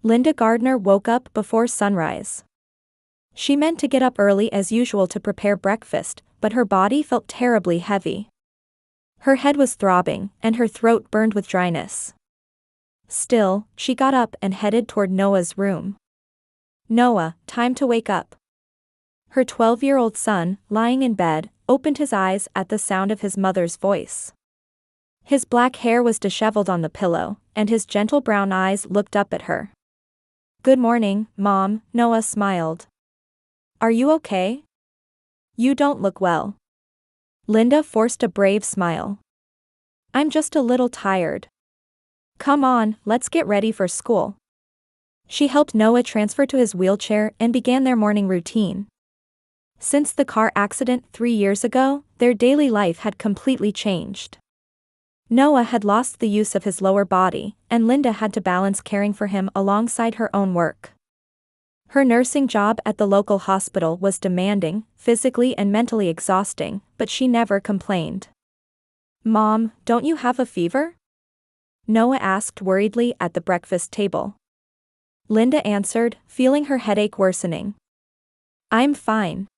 Linda Gardner woke up before sunrise. She meant to get up early as usual to prepare breakfast, but her body felt terribly heavy. Her head was throbbing, and her throat burned with dryness. Still, she got up and headed toward Noah's room. "Noah, time to wake up." Her 12-year-old son, lying in bed, opened his eyes at the sound of his mother's voice. His black hair was disheveled on the pillow, and his gentle brown eyes looked up at her. "Good morning, Mom," Noah smiled. "Are you okay? You don't look well." Linda forced a brave smile. "I'm just a little tired." "Come on, let's get ready for school." She helped Noah transfer to his wheelchair and began their morning routine. Since the car accident 3 years ago, their daily life had completely changed. Noah had lost the use of his lower body, and Linda had to balance caring for him alongside her own work. Her nursing job at the local hospital was demanding, physically and mentally exhausting, but she never complained. "Mom, don't you have a fever?" Noah asked worriedly at the breakfast table. Linda answered, feeling her headache worsening. "I'm fine.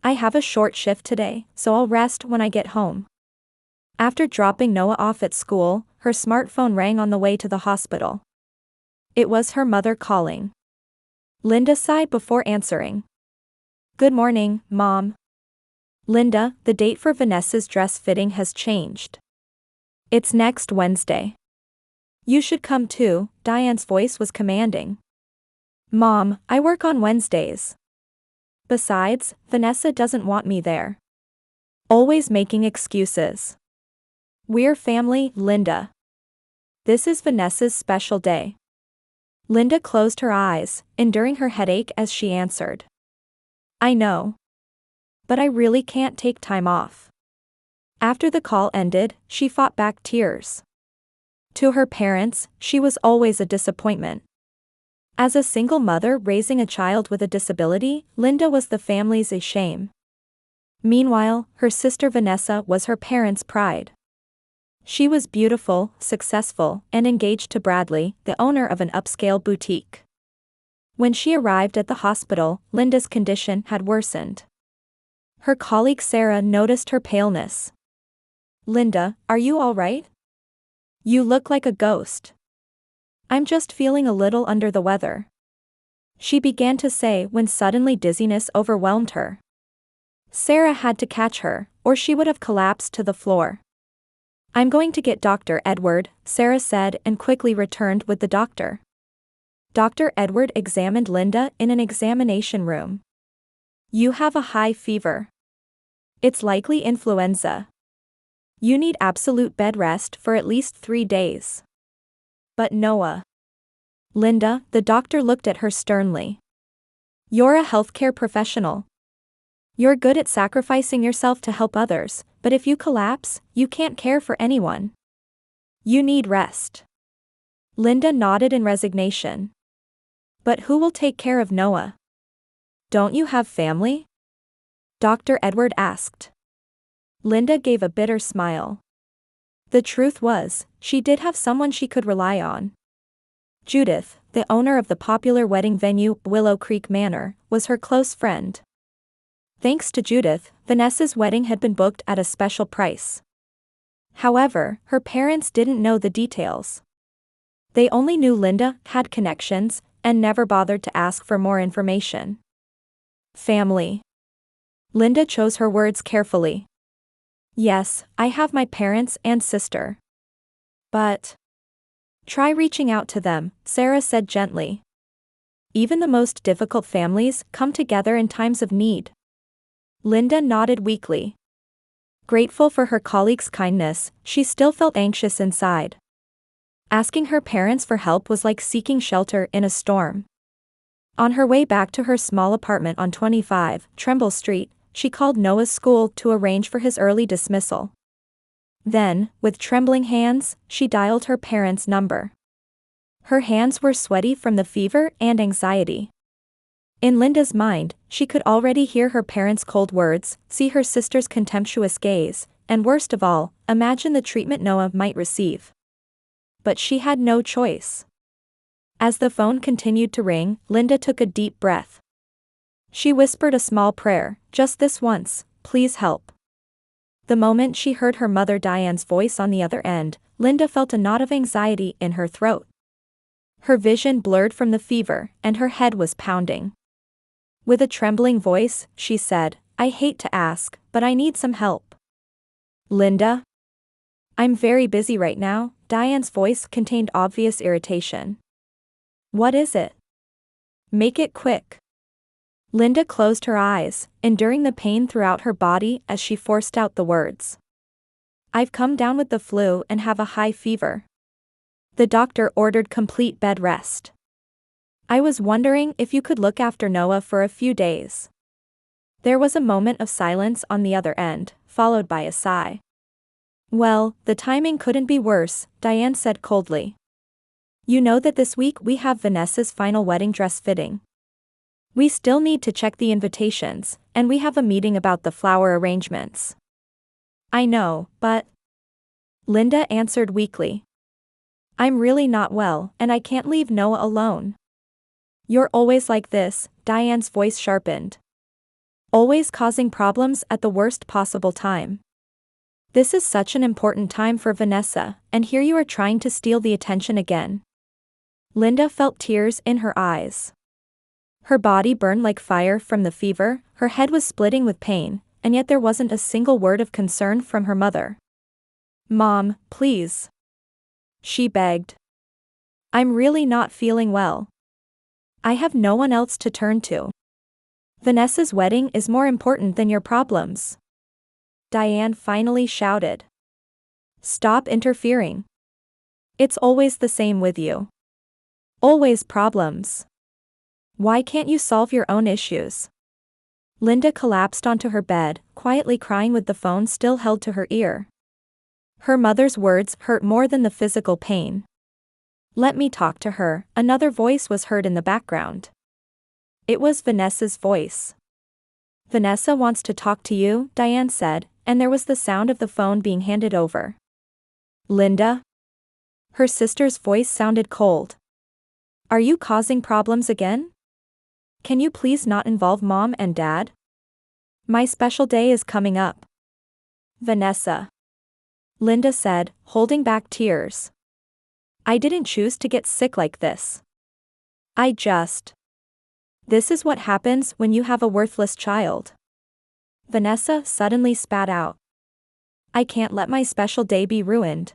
I have a short shift today, so I'll rest when I get home." After dropping Noah off at school, her smartphone rang on the way to the hospital. It was her mother calling. Linda sighed before answering. "Good morning, Mom." "Linda, the date for Vanessa's dress fitting has changed. It's next Wednesday. You should come too," Diane's voice was commanding. "Mom, I work on Wednesdays. Besides, Vanessa doesn't want me there." Always making excuses. "We're family, Linda. This is Vanessa's special day." Linda closed her eyes, enduring her headache as she answered. "I know. But I really can't take time off." After the call ended, she fought back tears. To her parents, she was always a disappointment. As a single mother raising a child with a disability, Linda was the family's shame. Meanwhile, her sister Vanessa was her parents' pride. She was beautiful, successful, and engaged to Bradley, the owner of an upscale boutique. When she arrived at the hospital, Linda's condition had worsened. Her colleague Sarah noticed her paleness. "Linda, are you all right? You look like a ghost." "I'm just feeling a little under the weather," she began to say when suddenly dizziness overwhelmed her. Sarah had to catch her, or she would have collapsed to the floor. "I'm going to get Dr. Edward," Sarah said and quickly returned with the doctor. Dr. Edward examined Linda in an examination room. "You have a high fever. It's likely influenza. You need absolute bed rest for at least 3 days." "But Noah." "Linda," the doctor looked at her sternly. "You're a healthcare professional. You're good at sacrificing yourself to help others, but if you collapse, you can't care for anyone. You need rest." Linda nodded in resignation. "But who will take care of Noah? Don't you have family?" Dr. Edward asked. Linda gave a bitter smile. The truth was, she did have someone she could rely on. Judith, the owner of the popular wedding venue, Willow Creek Manor, was her close friend. Thanks to Judith, Vanessa's wedding had been booked at a special price. However, her parents didn't know the details. They only knew Linda had connections, and never bothered to ask for more information. Family. Linda chose her words carefully. "Yes, I have my parents and sister. But try reaching out to them," Sarah said gently. "Even the most difficult families come together in times of need." Linda nodded weakly. Grateful for her colleague's kindness, she still felt anxious inside. Asking her parents for help was like seeking shelter in a storm. On her way back to her small apartment on 25 Tremble Street, she called Noah's school to arrange for his early dismissal. Then, with trembling hands, she dialed her parents' number. Her hands were sweaty from the fever and anxiety. In Linda's mind, she could already hear her parents' cold words, see her sister's contemptuous gaze, and worst of all, imagine the treatment Noah might receive. But she had no choice. As the phone continued to ring, Linda took a deep breath. She whispered a small prayer, just this once, please help. The moment she heard her mother Diane's voice on the other end, Linda felt a knot of anxiety in her throat. Her vision blurred from the fever, and her head was pounding. With a trembling voice, she said, I hate to ask, but I need some help. Linda? I'm very busy right now. Diane's voice contained obvious irritation. What is it? Make it quick. Linda closed her eyes, enduring the pain throughout her body as she forced out the words. I've come down with the flu and have a high fever. The doctor ordered complete bed rest. I was wondering if you could look after Noah for a few days. There was a moment of silence on the other end, followed by a sigh. Well, the timing couldn't be worse, Diane said coldly. You know that this week we have Vanessa's final wedding dress fitting. We still need to check the invitations, and we have a meeting about the flower arrangements. I know, but... Linda answered weakly. I'm really not well, and I can't leave Noah alone. You're always like this, Diane's voice sharpened. Always causing problems at the worst possible time. This is such an important time for Vanessa, and here you are trying to steal the attention again. Linda felt tears in her eyes. Her body burned like fire from the fever, her head was splitting with pain, and yet there wasn't a single word of concern from her mother. Mom, please. She begged. I'm really not feeling well. I have no one else to turn to. Vanessa's wedding is more important than your problems. Diane finally shouted. Stop interfering. It's always the same with you. Always problems. Why can't you solve your own issues? Linda collapsed onto her bed, quietly crying with the phone still held to her ear. Her mother's words hurt more than the physical pain. Let me talk to her, another voice was heard in the background. It was Vanessa's voice. Vanessa wants to talk to you, Diane said, and there was the sound of the phone being handed over. Linda? Her sister's voice sounded cold. Are you causing problems again? Can you please not involve Mom and Dad? My special day is coming up. Vanessa. Linda said, holding back tears. I didn't choose to get sick like this. This is what happens when you have a worthless child. Vanessa suddenly spat out. I can't let my special day be ruined.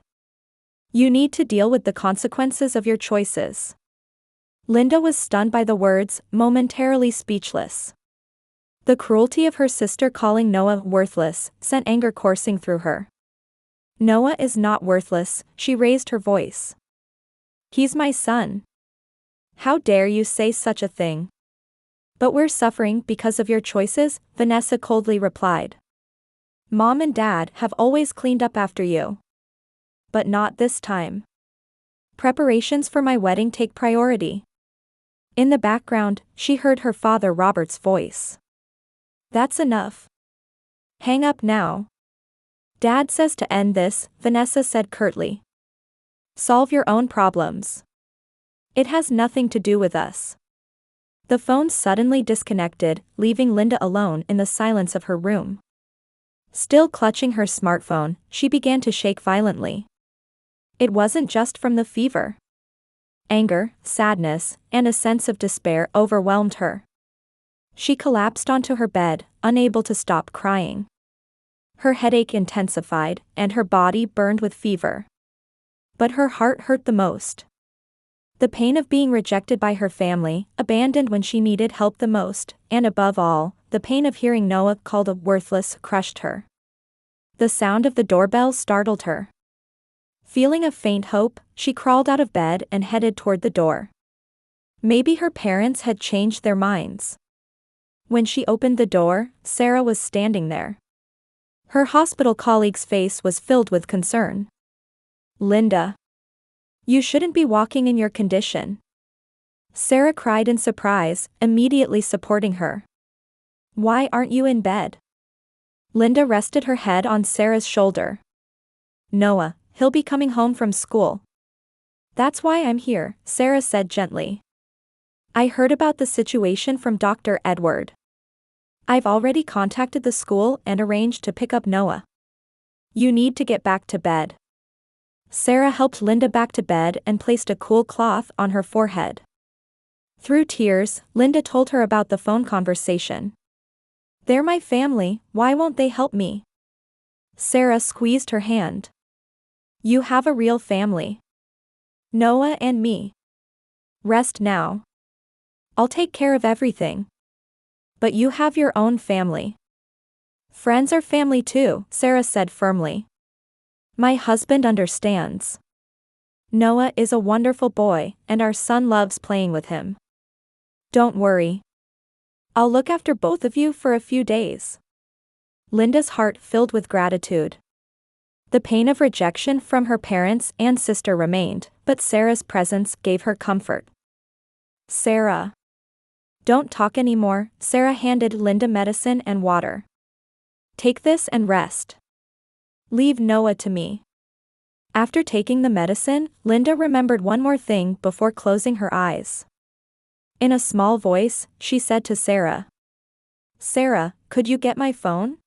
You need to deal with the consequences of your choices. Linda was stunned by the words, momentarily speechless. The cruelty of her sister calling Noah worthless sent anger coursing through her. Noah is not worthless, she raised her voice. He's my son. How dare you say such a thing? But we're suffering because of your choices, Vanessa coldly replied. Mom and Dad have always cleaned up after you. But not this time. Preparations for my wedding take priority. In the background, she heard her father Robert's voice. That's enough. Hang up now. Dad says to end this, Vanessa said curtly. Solve your own problems. It has nothing to do with us. The phone suddenly disconnected, leaving Linda alone in the silence of her room. Still clutching her smartphone, she began to shake violently. It wasn't just from the fever. Anger, sadness, and a sense of despair overwhelmed her. She collapsed onto her bed, unable to stop crying. Her headache intensified, and her body burned with fever. But her heart hurt the most. The pain of being rejected by her family, abandoned when she needed help the most, and above all, the pain of hearing Noah called a worthless crushed her. The sound of the doorbell startled her. Feeling a faint hope, she crawled out of bed and headed toward the door. Maybe her parents had changed their minds. When she opened the door, Sarah was standing there. Her hospital colleague's face was filled with concern. Linda. You shouldn't be walking in your condition. Sarah cried in surprise, immediately supporting her. Why aren't you in bed? Linda rested her head on Sarah's shoulder. Noah, he'll be coming home from school. That's why I'm here, Sarah said gently. I heard about the situation from Dr. Edward. I've already contacted the school and arranged to pick up Noah. You need to get back to bed. Sarah helped Linda back to bed and placed a cool cloth on her forehead. Through tears, Linda told her about the phone conversation. They're my family, why won't they help me? Sarah squeezed her hand. You have a real family. Noah and me. Rest now. I'll take care of everything. But you have your own family. Friends are family too, Sarah said firmly. My husband understands. Noah is a wonderful boy, and our son loves playing with him. Don't worry. I'll look after both of you for a few days. Linda's heart filled with gratitude. The pain of rejection from her parents and sister remained, but Sarah's presence gave her comfort. Sarah. Don't talk anymore, Sarah handed Linda medicine and water. Take this and rest. Leave Noah to me. After taking the medicine, Linda remembered one more thing before closing her eyes. In a small voice, she said to Sarah. Sarah, could you get my phone?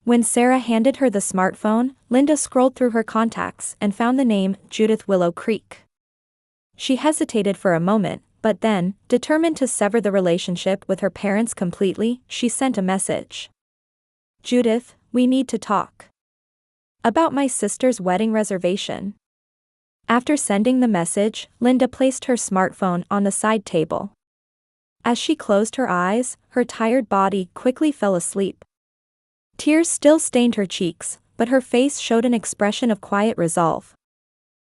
When Sarah handed her the smartphone, Linda scrolled through her contacts and found the name Judith Willow Creek. She hesitated for a moment, but then, determined to sever the relationship with her parents completely, she sent a message. Judith, we need to talk. About my sister's wedding reservation. After sending the message, Linda placed her smartphone on the side table. As she closed her eyes, her tired body quickly fell asleep. Tears still stained her cheeks, but her face showed an expression of quiet resolve.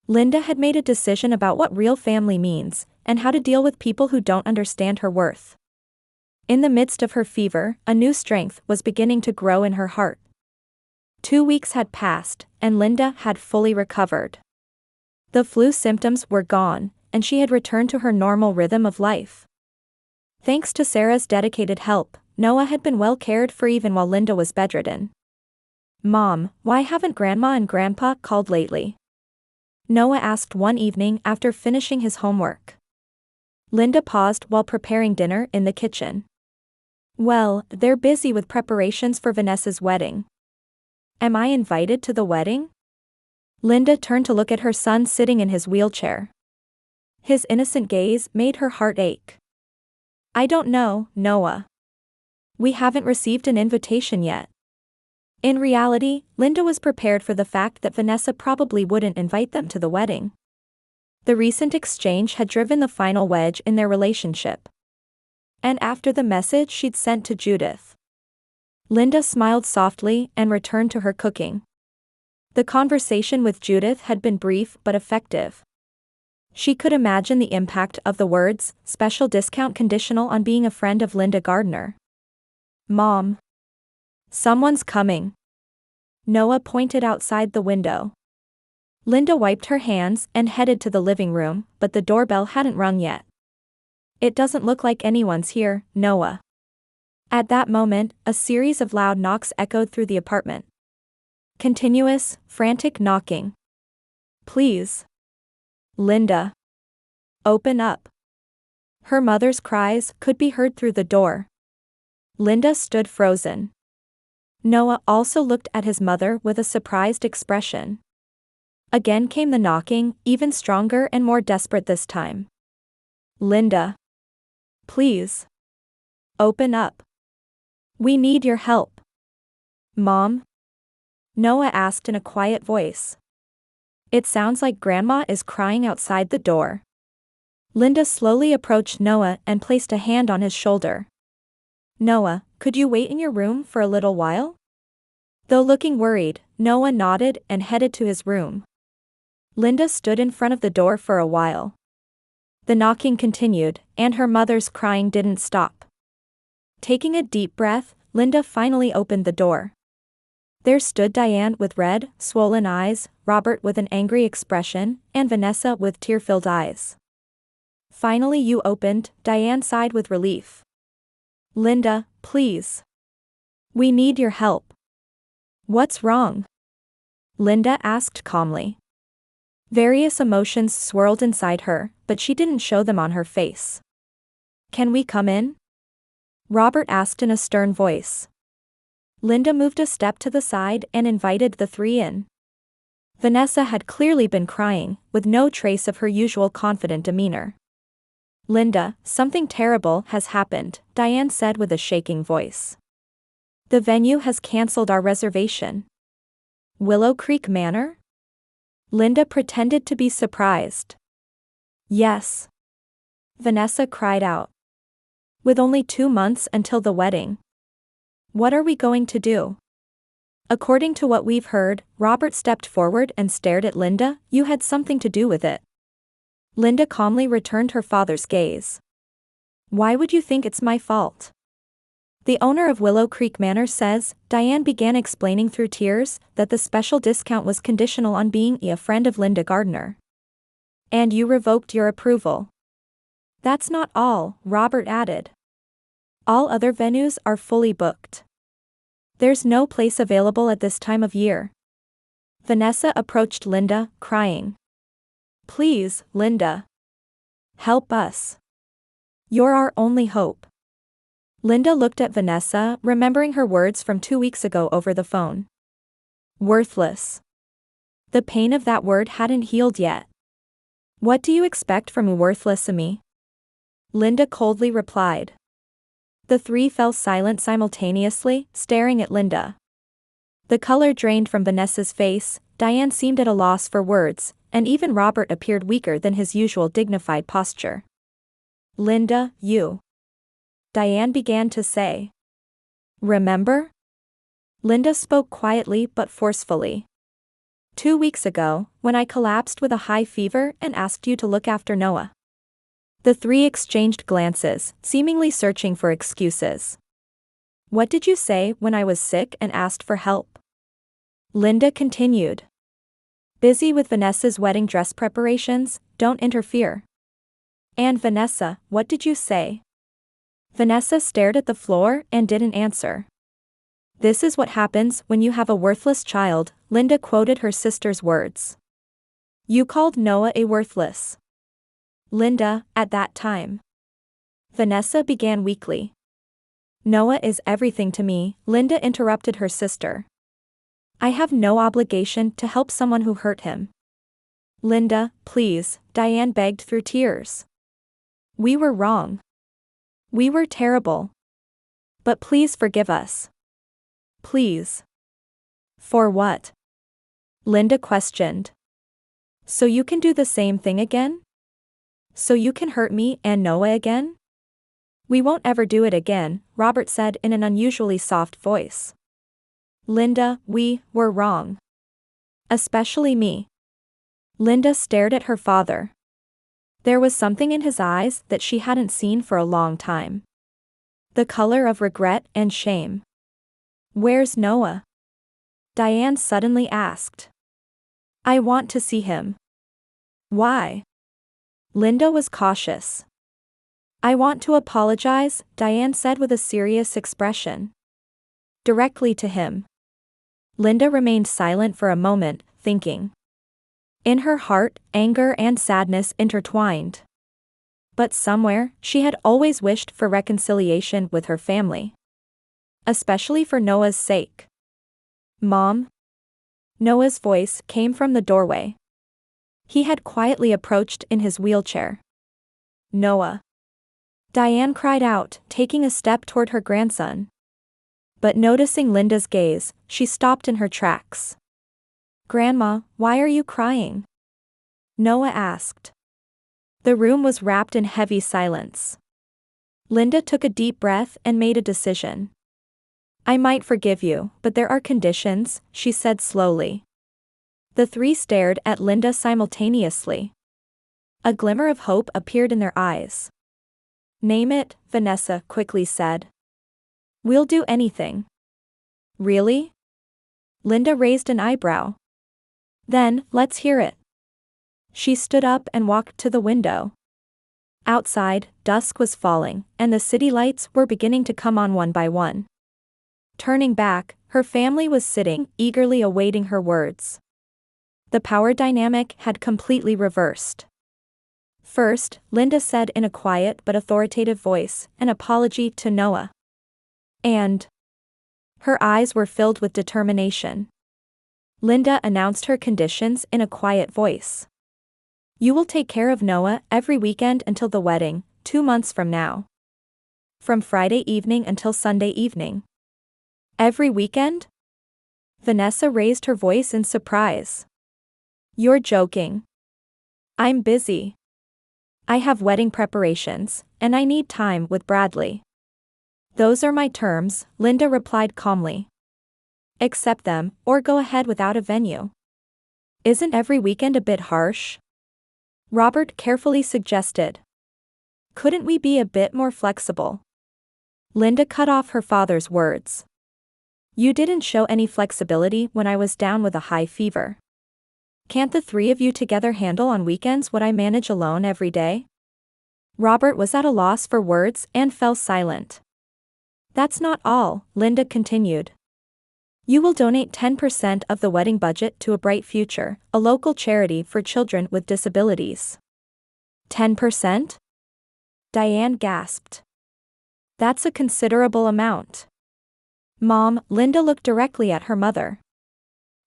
Linda had made a decision about what real family means, and how to deal with people who don't understand her worth. In the midst of her fever, a new strength was beginning to grow in her heart. 2 weeks had passed, and Linda had fully recovered. The flu symptoms were gone, and she had returned to her normal rhythm of life. Thanks to Sarah's dedicated help, Noah had been well cared for even while Linda was bedridden. Mom, why haven't Grandma and Grandpa called lately? Noah asked one evening after finishing his homework. Linda paused while preparing dinner in the kitchen. Well, they're busy with preparations for Vanessa's wedding. Am I invited to the wedding? Linda turned to look at her son sitting in his wheelchair. His innocent gaze made her heart ache. I don't know, Noah. We haven't received an invitation yet. In reality, Linda was prepared for the fact that Vanessa probably wouldn't invite them to the wedding. The recent exchange had driven the final wedge in their relationship. And after the message she'd sent to Judith, Linda smiled softly and returned to her cooking. The conversation with Judith had been brief but effective. She could imagine the impact of the words, special discount conditional on being a friend of Linda Gardner. Mom. Someone's coming. Noah pointed outside the window. Linda wiped her hands and headed to the living room, but the doorbell hadn't rung yet. It doesn't look like anyone's here, Noah. At that moment, a series of loud knocks echoed through the apartment. Continuous, frantic knocking. Please. Linda. Open up. Her mother's cries could be heard through the door. Linda stood frozen. Noah also looked at his mother with a surprised expression. Again came the knocking, even stronger and more desperate this time. Linda. Please. Open up. We need your help. Mom? Noah asked in a quiet voice. It sounds like Grandma is crying outside the door. Linda slowly approached Noah and placed a hand on his shoulder. Noah, could you wait in your room for a little while? Though looking worried, Noah nodded and headed to his room. Linda stood in front of the door for a while. The knocking continued, and her mother's crying didn't stop. Taking a deep breath, Linda finally opened the door. There stood Diane with red, swollen eyes, Robert with an angry expression, and Vanessa with tear-filled eyes. Finally you opened, Diane sighed with relief. Linda, please. We need your help. What's wrong? Linda asked calmly. Various emotions swirled inside her, but she didn't show them on her face. "Can we come in?" Robert asked in a stern voice. Linda moved a step to the side and invited the three in. Vanessa had clearly been crying, with no trace of her usual confident demeanor. "Linda, something terrible has happened," Diane said with a shaking voice. "The venue has cancelled our reservation." "Willow Creek Manor?" Linda pretended to be surprised. "Yes," Vanessa cried out. "With only 2 months until the wedding. What are we going to do?" "According to what we've heard," Robert stepped forward and stared at Linda, "you had something to do with it." Linda calmly returned her father's gaze. "Why would you think it's my fault?" "The owner of Willow Creek Manor says," Diane began explaining through tears, "that the special discount was conditional on being a friend of Linda Gardner. And you revoked your approval." "That's not all," Robert added. "All other venues are fully booked. There's no place available at this time of year." Vanessa approached Linda, crying. "Please, Linda. Help us. You're our only hope." Linda looked at Vanessa, remembering her words from 2 weeks ago over the phone. Worthless. The pain of that word hadn't healed yet. "What do you expect from worthless me?" Linda coldly replied. The three fell silent simultaneously, staring at Linda. The color drained from Vanessa's face, Diane seemed at a loss for words, and even Robert appeared weaker than his usual dignified posture. "Linda, you," Diane began to say. "Remember?" Linda spoke quietly but forcefully. "2 weeks ago, when I collapsed with a high fever and asked you to look after Noah." The three exchanged glances, seemingly searching for excuses. "What did you say when I was sick and asked for help?" Linda continued. "Busy with Vanessa's wedding dress preparations, don't interfere." "And Vanessa, what did you say?" Vanessa stared at the floor and didn't answer. "This is what happens when you have a worthless child," Linda quoted her sister's words. "You called Noah a worthless." "Linda, at that time." Vanessa began weakly. "Noah is everything to me," Linda interrupted her sister. "I have no obligation to help someone who hurt him." "Linda, please," Diane begged through tears. "We were wrong. We were terrible. But please forgive us. Please." "For what?" Linda questioned. "So you can do the same thing again? So you can hurt me and Noah again?" "We won't ever do it again," Robert said in an unusually soft voice. "Linda, we were wrong. Especially me." Linda stared at her father. There was something in his eyes that she hadn't seen for a long time. The color of regret and shame. "Where's Noah?" Diane suddenly asked. "I want to see him." "Why?" Linda was cautious. "I want to apologize," Diane said with a serious expression. "Directly to him." Linda remained silent for a moment, thinking. In her heart, anger and sadness intertwined. But somewhere, she had always wished for reconciliation with her family. Especially for Noah's sake. "Mom?" Noah's voice came from the doorway. He had quietly approached in his wheelchair. "Noah." Diane cried out, taking a step toward her grandson. But noticing Linda's gaze, she stopped in her tracks. "Grandma, why are you crying?" Noah asked. The room was wrapped in heavy silence. Linda took a deep breath and made a decision. "I might forgive you, but there are conditions," she said slowly. The three stared at Linda simultaneously. A glimmer of hope appeared in their eyes. "Name it," Vanessa quickly said. "We'll do anything." "Really?" Linda raised an eyebrow. "Then, let's hear it." She stood up and walked to the window. Outside, dusk was falling, and the city lights were beginning to come on one by one. Turning back, her family was sitting, eagerly awaiting her words. The power dynamic had completely reversed. First, Linda said in a quiet but authoritative voice, an apology to Noah. And her eyes were filled with determination. Linda announced her conditions in a quiet voice. You will take care of Noah every weekend until the wedding, 2 months from now. From Friday evening until Sunday evening. Every weekend? Vanessa raised her voice in surprise. You're joking. I'm busy. I have wedding preparations, and I need time with Bradley. Those are my terms, Linda replied calmly. Accept them, or go ahead without a venue. Isn't every weekend a bit harsh? Robert carefully suggested. Couldn't we be a bit more flexible? Linda cut off her father's words. You didn't show any flexibility when I was down with a high fever. Can't the three of you together handle on weekends what I manage alone every day? Robert was at a loss for words and fell silent. That's not all, Linda continued. You will donate 10% of the wedding budget to A Bright Future, a local charity for children with disabilities. 10%? Diane gasped. That's a considerable amount. Mom, Linda looked directly at her mother.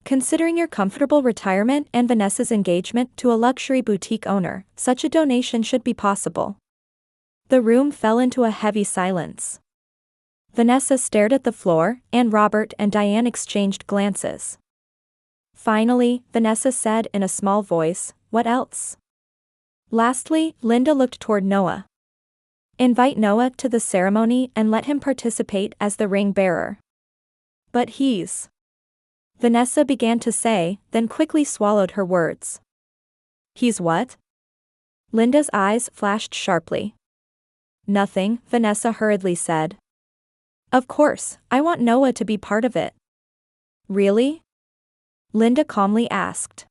Considering your comfortable retirement and Vanessa's engagement to a luxury boutique owner, such a donation should be possible. The room fell into a heavy silence. Vanessa stared at the floor, and Robert and Diane exchanged glances. Finally, Vanessa said in a small voice, what else? Lastly, Linda looked toward Noah. Invite Noah to the ceremony and let him participate as the ring bearer. But he's... Vanessa began to say, then quickly swallowed her words. He's what? Linda's eyes flashed sharply. Nothing, Vanessa hurriedly said. Of course, I want Noah to be part of it. Really? Linda calmly asked.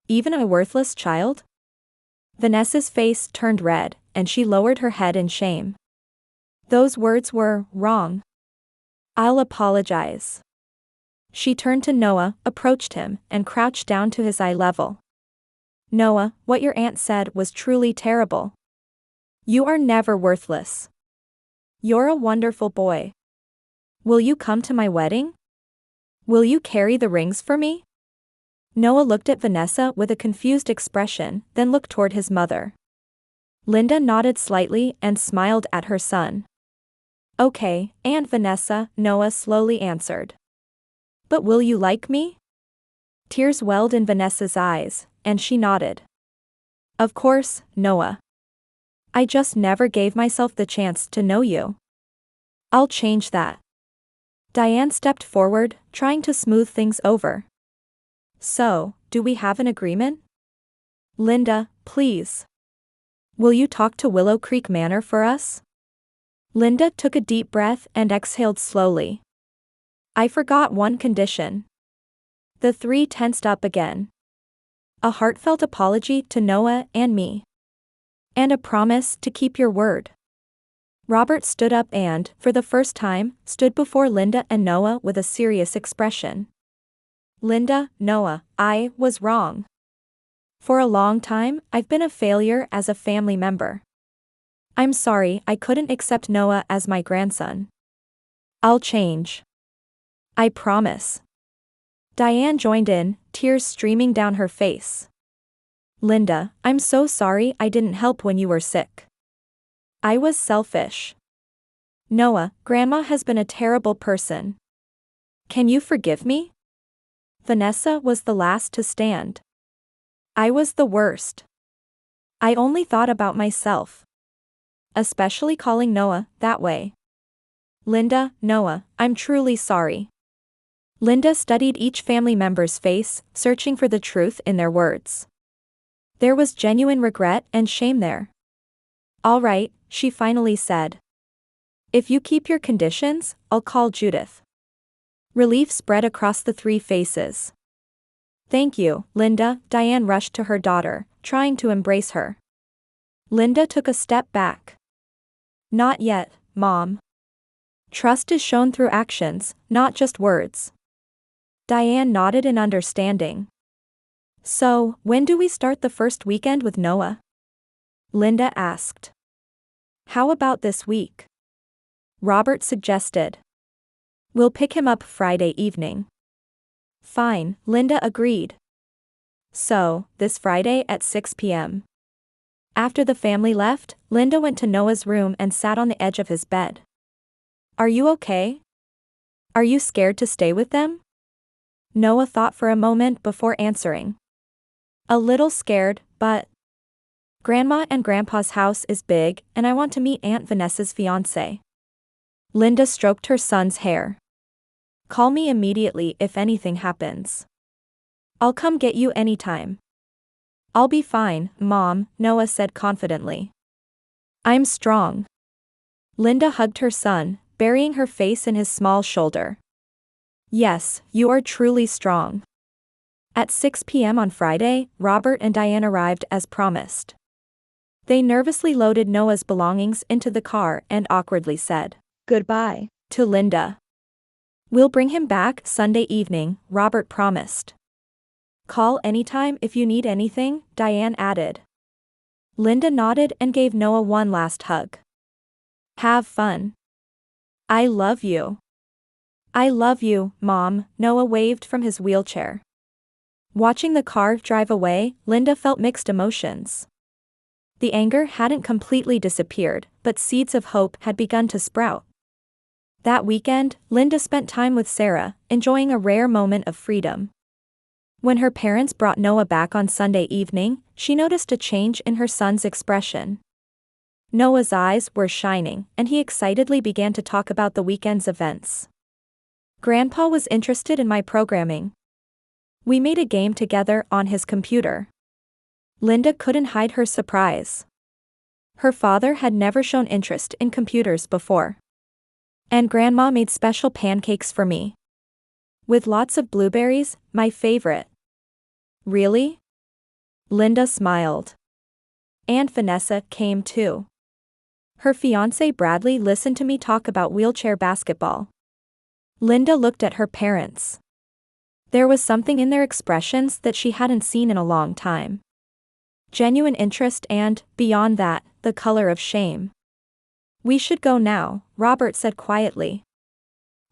Even a worthless child? Vanessa's face turned red, and she lowered her head in shame. Those words were wrong. I'll apologize. She turned to Noah, approached him, and crouched down to his eye level. Noah, what your aunt said was truly terrible. You are never worthless. You're a wonderful boy. Will you come to my wedding? Will you carry the rings for me? Noah looked at Vanessa with a confused expression, then looked toward his mother. Linda nodded slightly and smiled at her son. Okay, Aunt Vanessa, Noah slowly answered. But will you like me? Tears welled in Vanessa's eyes, and she nodded. Of course, Noah. I just never gave myself the chance to know you. I'll change that. Diane stepped forward, trying to smooth things over. So, do we have an agreement? Linda, please. Will you talk to Willow Creek Manor for us? Linda took a deep breath and exhaled slowly. I forgot one condition. The three tensed up again. A heartfelt apology to Noah and me. And a promise to keep your word. Robert stood up and, for the first time, stood before Linda and Noah with a serious expression. Linda, Noah, I was wrong. For a long time, I've been a failure as a family member. I'm sorry I couldn't accept Noah as my grandson. I'll change. I promise. Diane joined in, tears streaming down her face. Linda, I'm so sorry I didn't help when you were sick. I was selfish. Noah, Grandma has been a terrible person. Can you forgive me? Vanessa was the last to stand. I was the worst. I only thought about myself. Especially calling Noah that way. Linda, Noah, I'm truly sorry. Linda studied each family member's face, searching for the truth in their words. There was genuine regret and shame there. All right, she finally said. If you keep your conditions, I'll call Judith. Relief spread across the three faces. Thank you, Linda. Diane rushed to her daughter, trying to embrace her. Linda took a step back. Not yet, Mom. Trust is shown through actions, not just words. Diane nodded in understanding. So, when do we start the first weekend with Noah? Linda asked. How about this week? Robert suggested. We'll pick him up Friday evening. Fine, Linda agreed. So, this Friday at 6 p.m. After the family left, Linda went to Noah's room and sat on the edge of his bed. Are you okay? Are you scared to stay with them? Noah thought for a moment before answering. A little scared, but Grandma and Grandpa's house is big, and I want to meet Aunt Vanessa's fiancé. Linda stroked her son's hair. Call me immediately if anything happens. I'll come get you anytime. I'll be fine, Mom, Noah said confidently. I'm strong. Linda hugged her son, burying her face in his small shoulder. Yes, you are truly strong. At 6 p.m. on Friday, Robert and Diane arrived as promised. They nervously loaded Noah's belongings into the car and awkwardly said, "Goodbye," to Linda. We'll bring him back Sunday evening, Robert promised. Call anytime if you need anything, Diane added. Linda nodded and gave Noah one last hug. Have fun. I love you. I love you, Mom, Noah waved from his wheelchair. Watching the car drive away, Linda felt mixed emotions. The anger hadn't completely disappeared, but seeds of hope had begun to sprout. That weekend, Linda spent time with Sarah, enjoying a rare moment of freedom. When her parents brought Noah back on Sunday evening, she noticed a change in her son's expression. Noah's eyes were shining, and he excitedly began to talk about the weekend's events. Grandpa was interested in my programming. We made a game together on his computer. Linda couldn't hide her surprise. Her father had never shown interest in computers before. And Grandma made special pancakes for me. With lots of blueberries, my favorite. Really? Linda smiled. Aunt Vanessa came too. Her fiancé Bradley listened to me talk about wheelchair basketball. Linda looked at her parents. There was something in their expressions that she hadn't seen in a long time. Genuine interest and, beyond that, the color of shame. We should go now, Robert said quietly.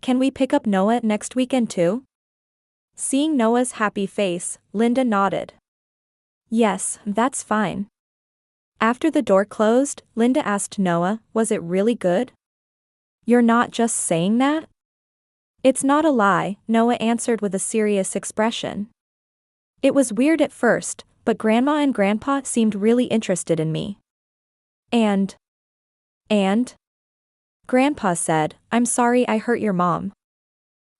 Can we pick up Noah next weekend too? Seeing Noah's happy face, Linda nodded. Yes, that's fine. After the door closed, Linda asked Noah, was it really good? You're not just saying that? It's not a lie, Noah answered with a serious expression. It was weird at first, but Grandma and Grandpa seemed really interested in me. And? Grandpa said, I'm sorry I hurt your mom.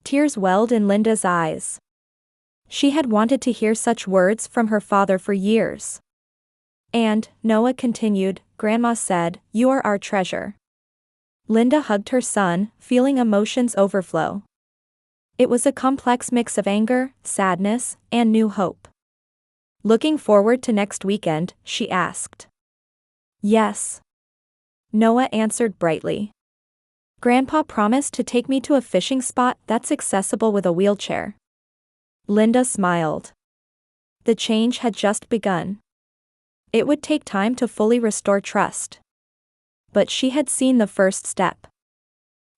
Tears welled in Linda's eyes. She had wanted to hear such words from her father for years. And, Noah continued, Grandma said, you are our treasure. Linda hugged her son, feeling emotions overflow. It was a complex mix of anger, sadness, and new hope. Looking forward to next weekend, she asked. Yes. Noah answered brightly. Grandpa promised to take me to a fishing spot that's accessible with a wheelchair. Linda smiled. The change had just begun. It would take time to fully restore trust. But she had seen the first step.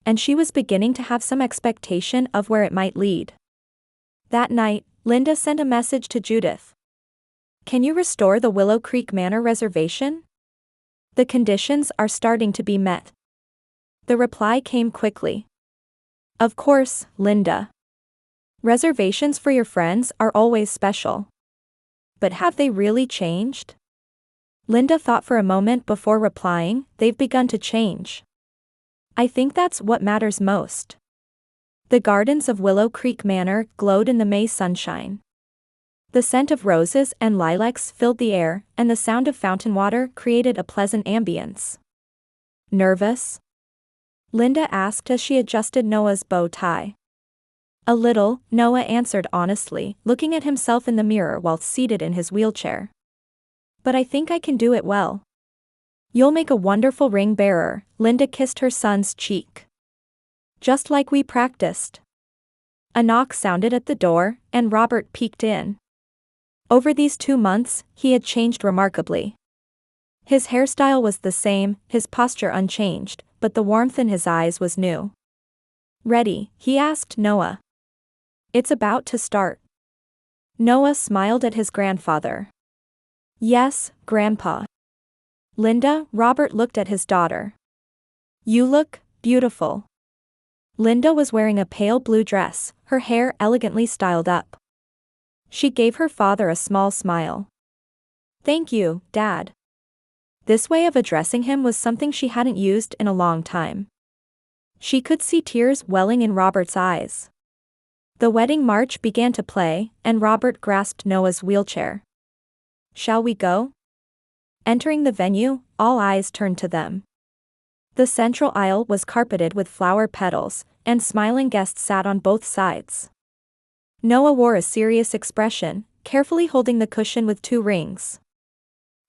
And she was beginning to have some expectation of where it might lead. That night, Linda sent a message to Judith. Can you restore the Willow Creek Manor reservation? The conditions are starting to be met. The reply came quickly. Of course, Linda. Reservations for your friends are always special. But have they really changed? Linda thought for a moment before replying, they've begun to change. I think that's what matters most. The gardens of Willow Creek Manor glowed in the May sunshine. The scent of roses and lilacs filled the air, and the sound of fountain water created a pleasant ambience. Nervous? Linda asked as she adjusted Noah's bow tie. A little, Noah answered honestly, looking at himself in the mirror while seated in his wheelchair. But I think I can do it well. You'll make a wonderful ring bearer, Linda kissed her son's cheek. Just like we practiced. A knock sounded at the door, and Robert peeked in. Over these 2 months, he had changed remarkably. His hairstyle was the same, his posture unchanged, but the warmth in his eyes was new. "Ready?" he asked Noah. "It's about to start." Noah smiled at his grandfather. "Yes, Grandpa." Linda, Robert looked at his daughter. "You look beautiful." Linda was wearing a pale blue dress, her hair elegantly styled up. She gave her father a small smile. "Thank you, Dad." This way of addressing him was something she hadn't used in a long time. She could see tears welling in Robert's eyes. The wedding march began to play, and Robert grasped Noah's wheelchair. "Shall we go?" Entering the venue, all eyes turned to them. The central aisle was carpeted with flower petals, and smiling guests sat on both sides. Noah wore a serious expression, carefully holding the cushion with 2 rings.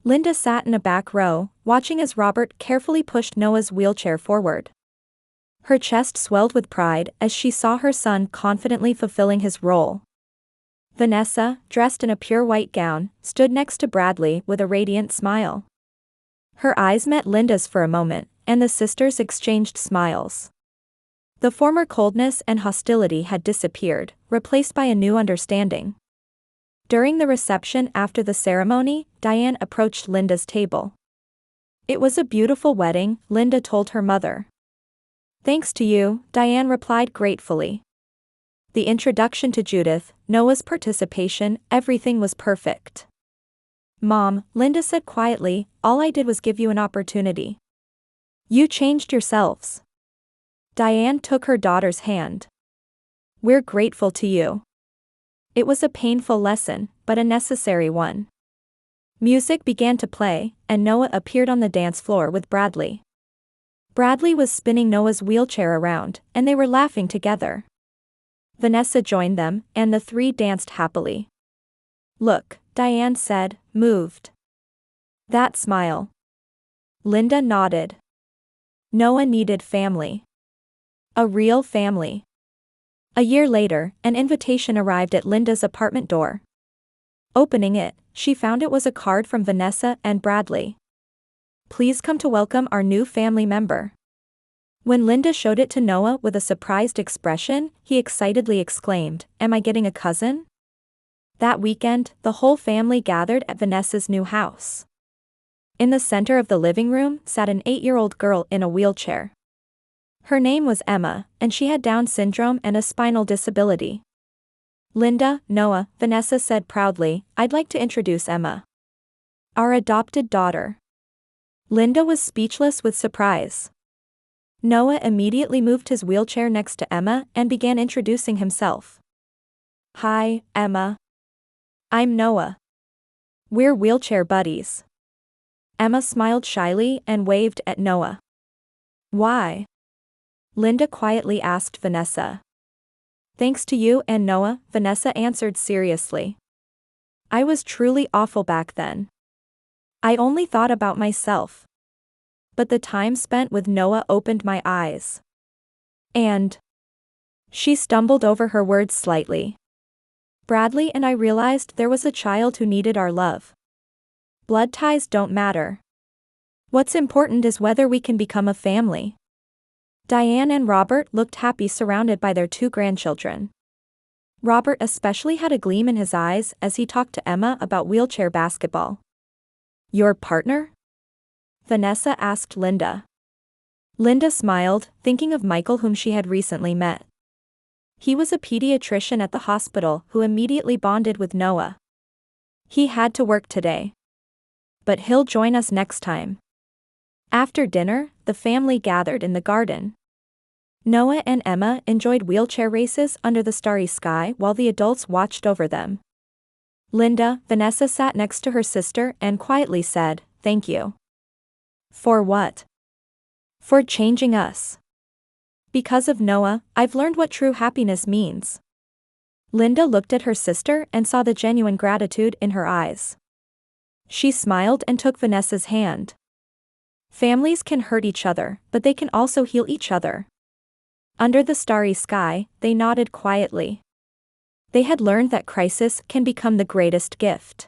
Linda sat in a back row, watching as Robert carefully pushed Noah's wheelchair forward. Her chest swelled with pride as she saw her son confidently fulfilling his role. Vanessa, dressed in a pure white gown, stood next to Bradley with a radiant smile. Her eyes met Linda's for a moment, and the sisters exchanged smiles. The former coldness and hostility had disappeared, replaced by a new understanding. During the reception after the ceremony, Diane approached Linda's table. "It was a beautiful wedding," Linda told her mother. "Thanks to you," Diane replied gratefully. The introduction to Judith, Noah's participation, everything was perfect. "Mom," Linda said quietly, "all I did was give you an opportunity. You changed yourselves." Diane took her daughter's hand. "We're grateful to you." It was a painful lesson, but a necessary one. Music began to play, and Noah appeared on the dance floor with Bradley. Bradley was spinning Noah's wheelchair around, and they were laughing together. Vanessa joined them, and the 3 danced happily. "Look," Diane said, moved. "That smile." Linda nodded. Noah needed family. A real family. A year later, an invitation arrived at Linda's apartment door. Opening it, she found it was a card from Vanessa and Bradley. "Please come to welcome our new family member." When Linda showed it to Noah with a surprised expression, he excitedly exclaimed, "Am I getting a cousin?" That weekend, the whole family gathered at Vanessa's new house. In the center of the living room sat an 8-year-old girl in a wheelchair. Her name was Emma, and she had Down syndrome and a spinal disability. "Linda, Noah," Vanessa said proudly, "I'd like to introduce Emma. Our adopted daughter." Linda was speechless with surprise. Noah immediately moved his wheelchair next to Emma and began introducing himself. "Hi, Emma. I'm Noah. We're wheelchair buddies." Emma smiled shyly and waved at Noah. "Why?" Linda quietly asked Vanessa. "Thanks to you and Noah," Vanessa answered seriously. "I was truly awful back then. I only thought about myself. But the time spent with Noah opened my eyes. And..." She stumbled over her words slightly. "Bradley and I realized there was a child who needed our love. Blood ties don't matter. What's important is whether we can become a family." Diane and Robert looked happy surrounded by their 2 grandchildren. Robert especially had a gleam in his eyes as he talked to Emma about wheelchair basketball. "Your partner?" Vanessa asked Linda. Linda smiled, thinking of Michael whom she had recently met. He was a pediatrician at the hospital who immediately bonded with Noah. "He had to work today. But he'll join us next time." After dinner, the family gathered in the garden. Noah and Emma enjoyed wheelchair races under the starry sky while the adults watched over them. Vanessa sat next to her sister and quietly said, "Thank you." "For what?" "For changing us. Because of Noah, I've learned what true happiness means." Linda looked at her sister and saw the genuine gratitude in her eyes. She smiled and took Vanessa's hand. "Families can hurt each other, but they can also heal each other." Under the starry sky, they nodded quietly. They had learned that crisis can become the greatest gift.